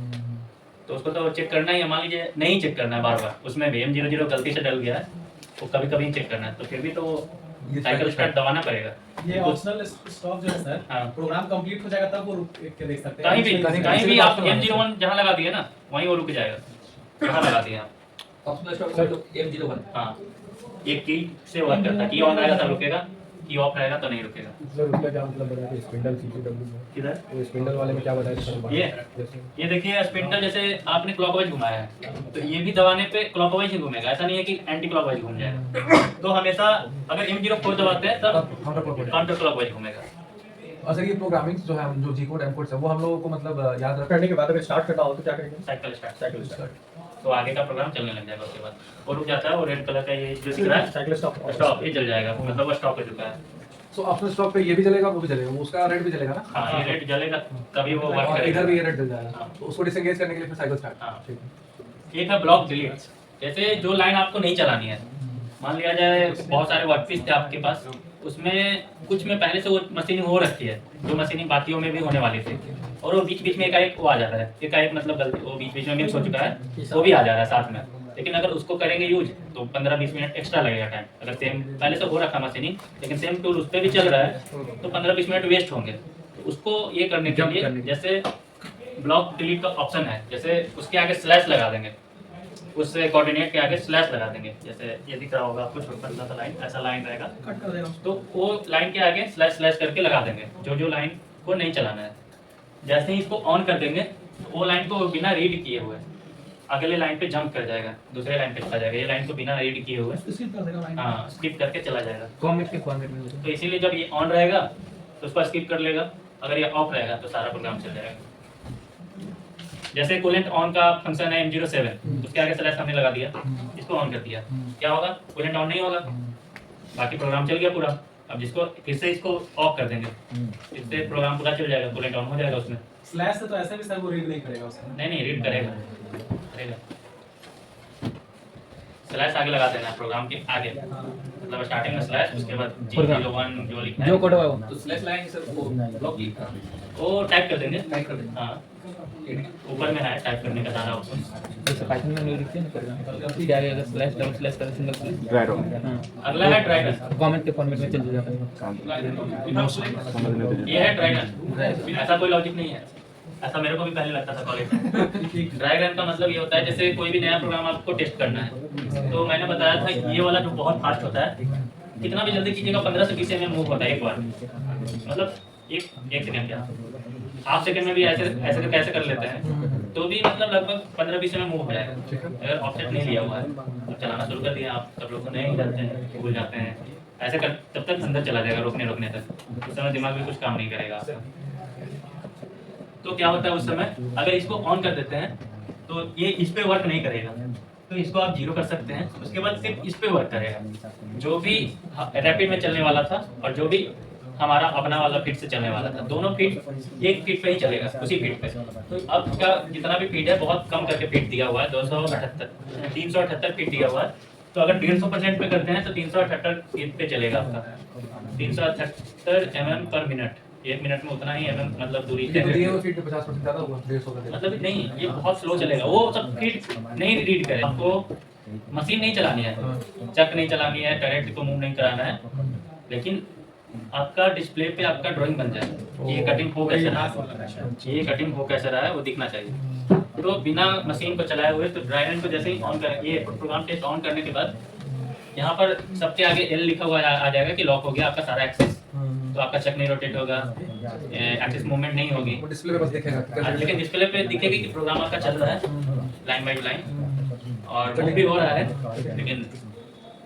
तो उसको तो चेक करना ही है। मान लीजिए नहीं चेक करना है बार बार, उसमें भी M00 गलती से डल गया है, वो कभी कभी चेक करना है, तो फिर भी तो साइकिल स्टार्ट दबाना पड़ेगा। ये ऑप्शनल स्टॉप जो है सर, हाँ। प्रोग्राम कंप्लीट हो जाएगा तब वो रुक के देख सकते हैं। कहीं भी आप M01 जहाँ लगा दिए ना वहीं वो रुक जाएगा, जहाँ लगा दिए आप। Optional stop M01। हाँ, एक की से वर्क करता है, की ऑन रहेगा तब रुकेगा, की ऑफ रहेगा तो नहीं रुकेगा। सर उसका क्या मतलब बताया स्पिंडल CCW में? किधर वो स्पिंडल वाले में क्या बताया? ये देखिए स्पिंडल जैसे आपने क्लॉकवाइज घुमाया है तो ये भी दबाने पे क्लॉकवाइज ही घूमेगा, ऐसा नहीं है कि एंटी क्लॉकवाइज घूम जाएगा। तो हमेशा अगर M04 दबाते हैं तब काउंटर क्लॉकवाइज घूमेगा। और सर ये प्रोग्रामिंग जो है, जो जी कोड एम कोड है, वो हम लोगों को मतलब याद रख करने के बाद अगर स्टार्ट करना हो तो क्या करेंगे? साइकिल स्टार्ट तो आगे का प्रोग्राम चलने लग जाएगा। उसके बाद वो रुक जाता है, वो रेड कलर का ये जो दिख रहा है साइकिल स्टॉप स्टॉप, ये जल जाएगा, मतलब वो स्टॉप हो चुका है। सो ऑप्शनल स्टॉप पे ये भी चलेगा, वो भी चलेगा, वो उसका रेड भी चलेगा ना। हाँ, ये रेड जलेगा तभी वो वर्क और करेगा। इधर भी ये रेड जल जाएगा, हाँ। तो उसको डिसएंगेज करने के लिए फिर साइकिल स्टार्ट। हाँ। ठीक है। एक है ब्लॉक डिलीट, जैसे जो लाइन आपको नहीं चलानी है, मान लिया जाए बहुत सारे वर्कपीस थे आपके पास, उसमें कुछ में पहले से वो मशीनिंग हो रखी है, जो मशीनिंग बाकियों में भी होने वाली थी, और वो बीच बीच में एकाएक वो आ जाता है, एकाएक मतलब गलती वो बीच बीच में मिक्स हो चुका है, वो भी आ जा रहा है साथ में। लेकिन अगर उसको करेंगे यूज तो 15-20 मिनट एक्स्ट्रा लगेगा टाइम। अगर सेम पहले से हो रखा मशीनिंग लेकिन सेम टूल उस पर भी चल रहा है तो 15-20 मिनट वेस्ट होंगे। तो उसको ये करने के लिए जैसे ब्लॉक डिलीट का ऑप्शन है, जैसे उसके आगे स्लैश लगा देंगे, उससे कोऑर्डिनेट के आगे स्लैश लगा देंगे, जैसे ये दिख रहा होगा कुछ पतला सा लाइन, ऐसा लाइन रहेगा, कट कर देगा। तो वो लाइन के आगे स्लैश स्लैश करके लगा देंगे जो जो लाइन को नहीं चलाना है। जैसे ही इसको ऑन कर देंगे तो वो लाइन को बिना रीड किए हुए अगले लाइन पे जंप कर जाएगा, दूसरे लाइन पे चला जाएगा। ये लाइन को बिना रीड किए हुए स्किप कर देगा लाइन। हाँ स्किप करके चला जाएगा। कॉमेंट के फॉर्मेट में होता है। तो इसीलिए जब ये ऑन रहेगा तो उसको स्किप कर लेगा, अगर ये ऑफ रहेगा तो सारा प्रोग्राम चल जाएगा। जैसे कूलेंट ऑन का फंक्शन है M07, उसके आगे स्लैश हमने लगा दिया, इसको ऑन कर दिया, क्या होगा? कूलेंट ऑन नहीं होगा, बाकी प्रोग्राम चल गया पूरा। अब जिसको फिर से इसको ऑफ कर देंगे, इससे प्रोग्राम पूरा चल जाएगा, कूलेंट ऑन हो जाएगा उसमें। स्लैश से तो ऐसे भी सर वो रीड नहीं करेगा उसमें। नहीं रीड करेगा, स्लैश आगे लगा देना है प्रोग्राम के आगे, मतलब स्टार्टिंग में स्लैश, उसके बाद G01 जो लिखा है जो कोड है वो तो स्लैश लाइन सर वो ब्लॉक की वो टाइप कर देंगे। टाइप कर देंगे। हाँ ऊपर में है टाइप करने का सारा ऑप्शन। जैसे पाइथन में नहीं लिखते हैं ना प्रोग्राम, क्या आएगा स्लैश डबल स्लैश कर सिंगल स्लैश। ड्राइव हां, अगला है ड्राइवर, कमेंट के फॉर्मेट में चल जाता है। ये है ड्राइवर। ऐसा कोई लॉजिक नहीं है, ऐसा मेरे को भी पहले लगता था कॉलेज में। ड्राई रन का मतलब ये होता है जैसे कोई भी नया प्रोग्राम आपको टेस्ट करना है, तो मैंने बताया था ये वाला जो बहुत फास्ट होता है, कितना भी जल्दी कीजिएगा 15 से 20 mm मूव होता है एक बार, मतलब एक सेकंड क्या हाफ सेकंड में भी ऐसे ऐसे कैसे कर लेते हैं, तो भी मतलब लगभग 15-20 mm मूव हो जाएगा अगर ऑफसेट नहीं लिया हुआ है। अब चलाना शुरू कर दिया आप, सब लोग तो नहीं जाते हैं, भूल जाते हैं, ऐसे कर तब तक अंदर चला जाएगा रोकने तक, उस समय दिमाग भी कुछ काम नहीं करेगा आपका। तो क्या होता है उस समय अगर इसको ऑन कर देते हैं तो ये इस पे वर्क नहीं करेगा, तो इसको आप 0 कर सकते हैं, उसके बाद सिर्फ इस पे वर्क करेगा। जो भी रैपिड में चलने वाला था और जो भी हमारा अपना वाला फीड से चलने वाला था, दोनों फीड एक फीड पे ही चलेगा, उसी फीड पे। तो अब का जितना भी फीड है बहुत कम करके फीड दिया हुआ है, 378 फीड दिया हुआ है। तो अगर 150% पे करते हैं तो 378 फीड पे चलेगा आपका, 378 mm पर मिनट, 1 मिनट में उतना ही mm मतलब दूरी ये तो दिए हुए फीड पे 50% ज्यादा हुआ, 150 का। मतलब नहीं, ये बहुत स्लो चलेगा, वो सब फीड नहीं रीड करे। आपको मशीन नहीं चलानी है, चक नहीं चलानी है, डायरेक्ट को मूव नहीं कराना है, लेकिन आपका डिस्प्ले पे आपका ड्राइंग बन जाए ये कटिंग हो कैसे रहा है, ये कटिंग हो कैसे रहा है वो दिखना चाहिए। तो बिना मशीन को चलाए हुए तो ड्राई रन को जैसे ही ऑन करें, ये प्रोग्राम टेस्ट ऑन करने के बाद यहाँ पर सबके आगे L लिखा हुआ आ जाएगा कि लॉक हो गया आपका सारा एक्सेस, तो आपका चक नहीं रोटेट होगा, एक्सेस मूवमेंट नहीं होगी, वो डिस्प्ले पे बस दिखेगा। लेकिन डिस्प्ले पे दिखेगी कि प्रोग्राम आपका चल रहा है लाइन बाई लाइन और मूव भी हो रहा है, लेकिन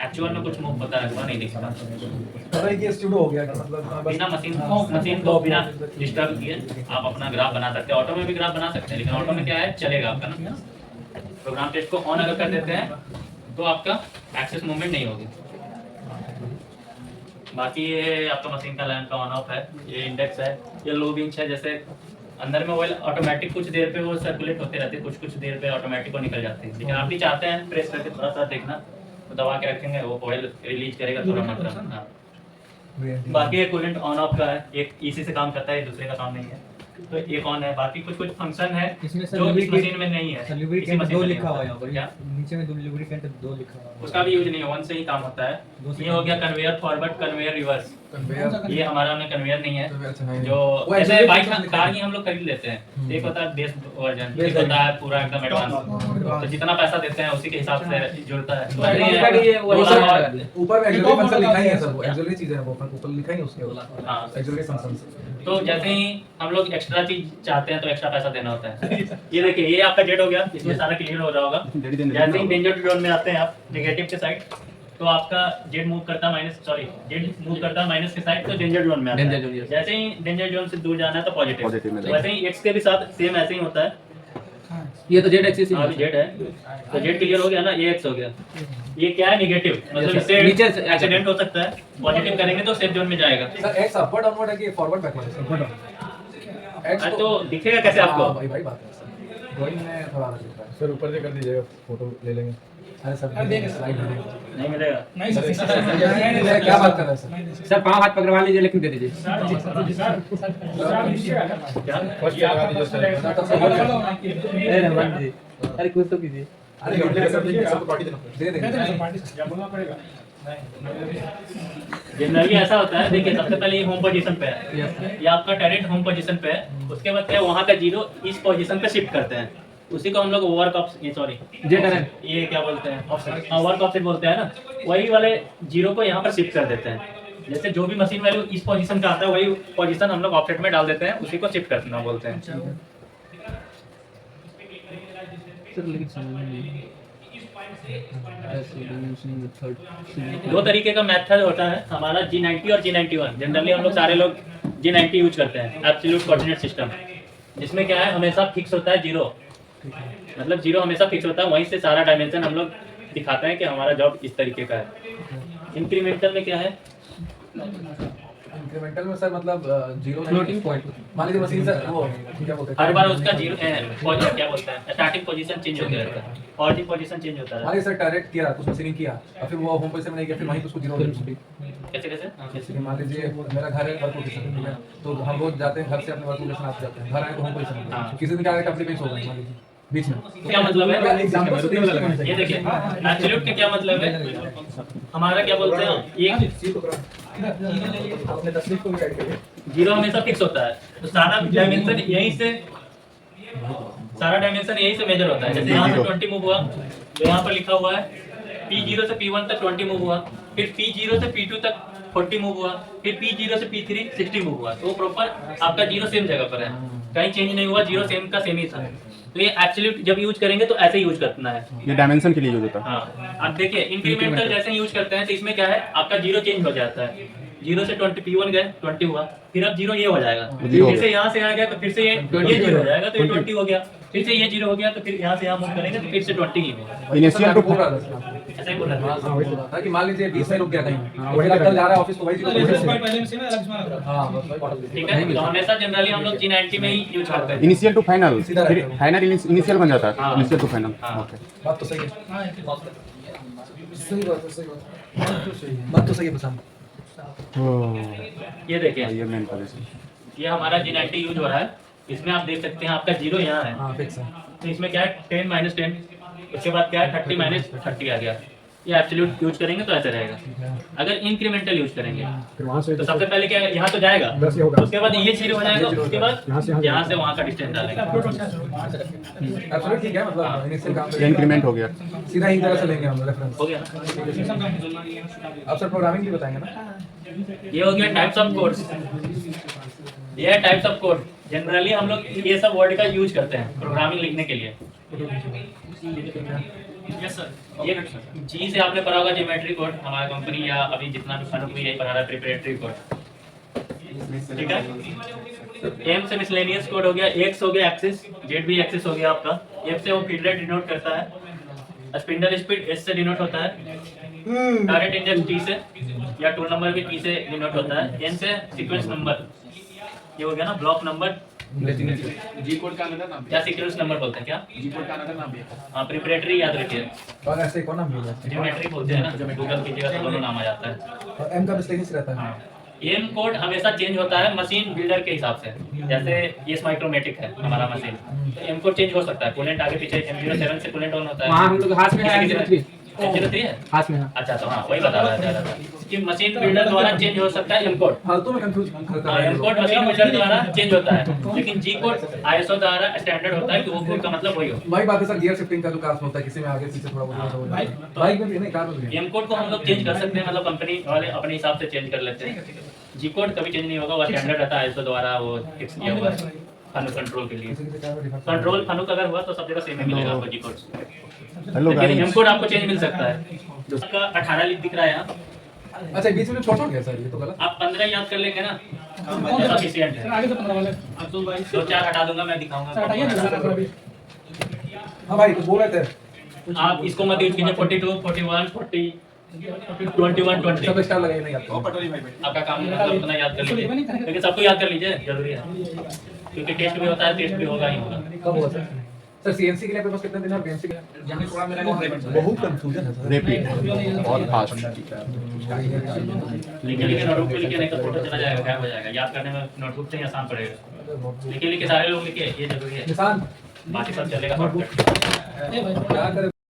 एक्चुअल में कुछ मूव होता है वो नहीं दिखता। पता है कि स्टूडियो हो गया कि मतलब बस बिना मशीन को बिना डिस्टर्ब किए आप अपना ग्राफ बना सकते हैं। ऑटो में भी ग्राफ बना सकते हैं, लेकिन ऑटो में क्या है चलेगा आपका ना, प्रोग्राम टेस्ट को ऑन अगर कर देते हैं तो आपका एक्सेस मूवमेंट नहीं होगी। बाकी ये आपका मशीन का लैंप का ऑन ऑफ है, ये इंडेक्स है, ये लो बिंच है, जैसे अंदर में ऑयल ऑटोमेटिक कुछ देर पे वो सर्कुलेट होते रहते हैं, कुछ देर पे ऑटोमेटिक वो निकल जाते हैं, लेकिन आप भी चाहते हैं प्रेस करके थोड़ा सा देखना, तो दबा के रखेंगे वो ऑयल रिलीज करेगा थोड़ा मात्रा में। हाँ VNT बाकी एक कूलेंट ऑन ऑफ का है, एक इसी से काम करता है, दूसरे का काम नहीं है। तो एक ऑन है, बाकी कुछ कुछ फंक्शन है इसमें सर जो इस lubricant- मशीन में नहीं है, सर इसी लुब्रिकेंट मशीन 2 में लिखा हुआ है नहीं यहाँ पर, क्या? नीचे में लुब्रिकेंट 2 लिखा हुआ है। उसका भी यूज नहीं है, वन से ही काम होता है। ये हो गया conveyor forward, conveyor reverse. Conveyor ये हमारा में कन्वेयर नहीं है, अच्छा है जो वो ऐसे actually बाइक कुछ लिखा कार है। की हम लोग खरीद लेते हैं। एक होता है बेस वर्जन, Base एक होता है पूरा एकदम एडवांस। तो जितना पैसा देते हैं उसी के हिसाब से जुड़ता है। तो Advance ये का ये दो वही साल सब बाद- लगा देते ऊपर में एक्सिलरी फंक्शन लिखा ही है सब, वो क्या? एक्सिलरी चीजें हैं वो ऊपर लिखा ही है उसके हाँ। Axillary functions. तो जैसे ही हम लोग एक्स्ट्रा चीज चाहते हैं तो एक्स्ट्रा पैसा देना होता है। ये देखिए, ये आपका जेट हो गया, इसमें सारा क्लियर हो रहा होगा। जैसे ही डेंजर जोन में आते हैं आप नेगेटिव के साइड, तो आपका जेट मूव करता है जेट मूव करता है माइनस के साइड, तो डेंजर जोन में आता Danger है। zone, yes. जैसे ही डेंजर जोन से दूर जाना है तो Positive पॉजिटिव। में तो वैसे ही एक्स के भी साथ सेम ऐसे ही होता है। ये तो जेड एक्सिस हाँ, अभी जेट है, तो जेट क्लियर हो गया ना, ये एक्स हो गया। ये क्या है, नेगेटिव, मतलब Yes, इससे नीचे से एक्सीडेंट हो सकता है। पॉजिटिव करेंगे तो सेफ जोन में जाएगा। सर एक्स अपवर्ड डाउनवर्ड है कि फॉरवर्ड बैकवर्ड है? अपवर्ड एक्स तो दिखेगा कैसे आपको? हाँ, भाई बात है सर, ड्राइंग में थोड़ा अलग दिखता है। सर ऊपर से कर दीजिएगा, फोटो ले लेंगे। अरे सर स्लाइड में देखें। नहीं मिलेगा। नहीं सर ये क्या बात कर रहे हैं सर? सर पाँव हाथ पकड़वा लीजिए, लेकिन दे दीजिए। क्या? फर्स्ट लगा दीजिए सर। अरे रहमान जी, अरे कुछ तो कीजिए। अरे दे देंगे। बोलना पड़ेगा। जनरली ऐसा होता है, देखिए सबसे पहले ये होम पोजीशन पे है, ये आपका टैरेट होम पोजीशन पे है। उसके बाद क्या है, वहाँ का जीरो इस पोजीशन पे शिफ्ट करते हैं, उसी को हम लोग ओवर सॉरी जेट है, ये क्या बोलते हैं, ओवर ऑफसेट बोलते हैं ना, वही वाले जीरो को यहाँ पर शिफ्ट कर देते हैं। जैसे जो भी मशीन वैल्यू इस पोजीशन का आता है, वही पोजीशन हम लोग ऑफसेट में डाल देते हैं, उसी को शिफ्ट करना बोलते हैं। सर लेकिन समझ में नहीं दो तरीके का मेथड होता है हमारा, G90 और G91। जनरली हम लोग सारे लोग G90 यूज करते हैं, एब्सोल्यूट कोऑर्डिनेट सिस्टम, जिसमें क्या है हमेशा फिक्स होता है जीरो, मतलब जीरो हमेशा फिक्स होता है, वहीं से सारा डायमेंशन हम लोग दिखाते हैं कि हमारा जॉब इस तरीके का है। इंक्रीमेंटल में क्या है, इंक्रीमेंटल में सर मतलब जीरो फ्लोटिंग पॉइंट। मान लीजिए मशीन सर वो क्या बोलते हैं, हर बार उसका जीरो क्या बोलते हैं, स्टार्टिंग पोजीशन चेंज होता रहता है, ऑर्डिंग पोजीशन चेंज होता मान है। लीजिए सर डायरेक्ट किया कुछ मशीनिंग किया और फिर वो होम पोजीशन में नहीं गया, फिर वहीं उसको जीरो कैसे कैसे जैसे कि मान लीजिए मेरा घर है वर्क लोकेशन, ठीक है, तो हम रोज जाते हैं घर से अपने वर्क लोकेशन आते जाते हैं, घर आए तो होम पोजीशन हाँ। किसी दिन क्या आगे अपने पेज हो गए मान लीजिए बीच में, क्या मतलब है, एग्जांपल ये देखिए एब्सोल्यूट का क्या मतलब है, हमारा क्या बोलते हैं, एक अपने तस्वीर को भी ऐड करिए। जीरो हमेशा फिक्स होता है, तो सारा डायमेंशन यहीं से मेजर होता है। जैसे यहाँ से 20 मूव हुआ, तो यहाँ पर लिखा हुआ है P0 से P1 तक 20 मूव हुआ, फिर P0 से P2 तक 40 मूव हुआ, फिर P0 से P3 60 मूव हुआ, तो प्रॉपर आपका जीरो सेम जगह पर है, कहीं चेंज नहीं हुआ, जीरो सेम का सेम ही था। तो ये एब्सोल्यूट जब यूज करेंगे तो ऐसे यूज करना है। ये डायमेंशन के लिए यूज होता है। हाँ, अब देखिए इंक्रीमेंटल जैसे यूज करते हैं तो इसमें क्या है, आपका जीरो चेंज हो जाता है, जीरो से 20 P1 गए 20 हुआ, फिर अब जीरो ये हो जाएगा, जीरो हो फिर से गया। यहाँ से आ गया तो फिर से ये जीरो हो जाएगा, तो ये 20 हो गया, फिर से ये जीरो हो गया, तो फिर यहाँ से यहाँ मूव करेंगे तो फिर से 20 ही होगा। इनिशियल टू बोल रहा था ऐसा ही बोला था। हाँ, वही बोल रहा था कि मान लीजिए 20 में रुक गया कहीं, वही कल जा रहा है ऑफिस तो वही पहले में से ना अलग से मारा। हाँ बस वही मॉडल ठीक है, तो हमेशा जनरली हम लोग G90 में ही यूज करते हैं। इनिशियल टू फाइनल, सीधा फिर रहता है। फाइनल इनिशियल बन जाता है, हाँ। Initial to final. हाँ। ओके, बात तो सही है, सही बात है, सही बात है। बात तो सही है पसंद। ये देखिए, ये मेन पोजीशन। ये हमारा G90 यूज हो रहा है, इसमें आप देख सकते हैं आपका जीरो यहाँ है, हाँ फिक्स है। तो इसमें क्या है 10 - 10, उसके बाद क्या है 30 - 30 आ गया। ये एब्सोल्यूट यूज करेंगे तो ऐसे रहेगा। अगर इंक्रीमेंटल यूज करेंगे फिर वहाँ से तो सबसे पहले क्या है, यहाँ तो जाएगा, 10 ही होगा। उसके बाद ये जीरो हो जाएगा, उसके बाद यहाँ से यहाँ यहाँ से वहाँ का डिस्टेंस डालेंगे। एब्सोल्यूट ठीक है, मतलब इनिशियल काम ये इंक्रीमेंट हो गया। सीधा ही तरह से लेंगे हम रेफरेंस। हो गया ना, अब सर प्रोग्रामिंग भी बताएंगे ना। ये हो गया टाइप्स ऑफ कोड्स। ये है टाइप्स ऑफ कोड, जनरली हम लोग ये सब वर्ड का यूज करते हैं प्रोग्रामिंग लिखने के लिए। यस सर, ये जी से आपने पढ़ा होगा ज्योमेट्री कोड, हमारा कंपनी या अभी जितना भी फन यही पढ़ा रहा है प्रिपरेटरी कोड, ठीक है। एम से मिसलेनियस कोड हो गया, एक्स हो गया एक्सिस, जेड भी एक्सिस हो गया आपका, एफ से वो फीड रेट डिनोट करता है, स्पिंडल स्पीड एस से डिनोट होता है, टारगेट इंडेक्स टी से या टूल नंबर भी टी से डिनोट होता है, एन से सीक्वेंस नंबर, ये हो गया ना ब्लॉक नंबर, जी कोड का अंदर नाम या सीक्वेंस नंबर बोलते हैं क्या, जी कोड का अंदर नाम भी है। हाँ प्रिपरेटरी याद रखिए, और ऐसे कौन नाम भी है? ज्योमेट्री बोलते हैं ना, जब गूगल कीजिएगा तो दोनों नाम आ जाता है। और एम का मिसलेनियस रहता है। हाँ, एम कोड हमेशा चेंज होता है मशीन बिल्डर के हिसाब से। जैसे ये माइक्रोमेटिक है हमारा मशीन, तो एम कोड चेंज हो सकता है। कूलेंट आगे पीछे M07 से कूलेंट ऑन होता है। वहाँ हम लोग हाथ में है M03 M03 है। हाथ में है। अच्छा तो हाँ वही बता रहा था कि मशीन बिल्डर द्वारा चेंज हो सकता है एम कोड। फालतू में कंफ्यूज करता है एम कोड मशीन बिल्डर द्वारा चेंज होता है, लेकिन जी कोड ISO द्वारा स्टैंडर्ड होता है कि वो कोड का मतलब वही हो। वही बात है सर, गियर शिफ्टिंग का जो काम होता है, किसी में आगे पीछे थोड़ा बहुत होता है। बाइक में भी नहीं, कार में भी। एम कोड को हम लोग चेंज कर सकते हैं, मतलब कंपनी वाले अपने हिसाब से चेंज कर लेते हैं। जी कोड कभी चेंज नहीं होगा, वो स्टैंडर्ड रहता है ISO द्वारा वो फिक्स किया हुआ है फनुक कंट्रोल के लिए। कंट्रोल फनुक अगर हुआ तो सब जगह सेम ही मिलेगा आपको जी कोड। हेलो लेकिन एम गाइस, कोड आपको चेंज मिल सकता है। उसका 18 लिख दिख रहा है यहाँ, अच्छा बीच में जो छोड़ गया सर, ये तो गलत। आप 15 याद कर लेंगे ना, सफिशिएंट है। आगे से 15 वाले अब्दुल भाई 2-4 हटा दूंगा, मैं दिखाऊंगा। हाँ भाई, तो बोल रहे थे आप इसको मत यूज कीजिए। 42, 41, 40, 21, 20 सब स्टार लगाए नहीं आपको। आपका काम है, मतलब उतना याद कर लीजिए, लेकिन सबको याद कर लीजिए, जरूरी है क्योंकि टेस्ट भी होता है, टेस्ट भी होगा ही होगा। कब हुआ सर? सर सीएनसी के लिए आपके पास कितने दिन है और बीएमसी के लिए? बहुत कंफ्यूजन है सर। रेपिड बहुत फास्ट। लिखे नोटबुक पे लिखे, नहीं तो फोटो चला जाएगा, गायब हो जाएगा। याद करने में नोटबुक से ही आसान पड़ेगा। लिखे सारे लोग लिखे, ये जरूरी है, निशान बाकी सब चलेगा। क्या करें?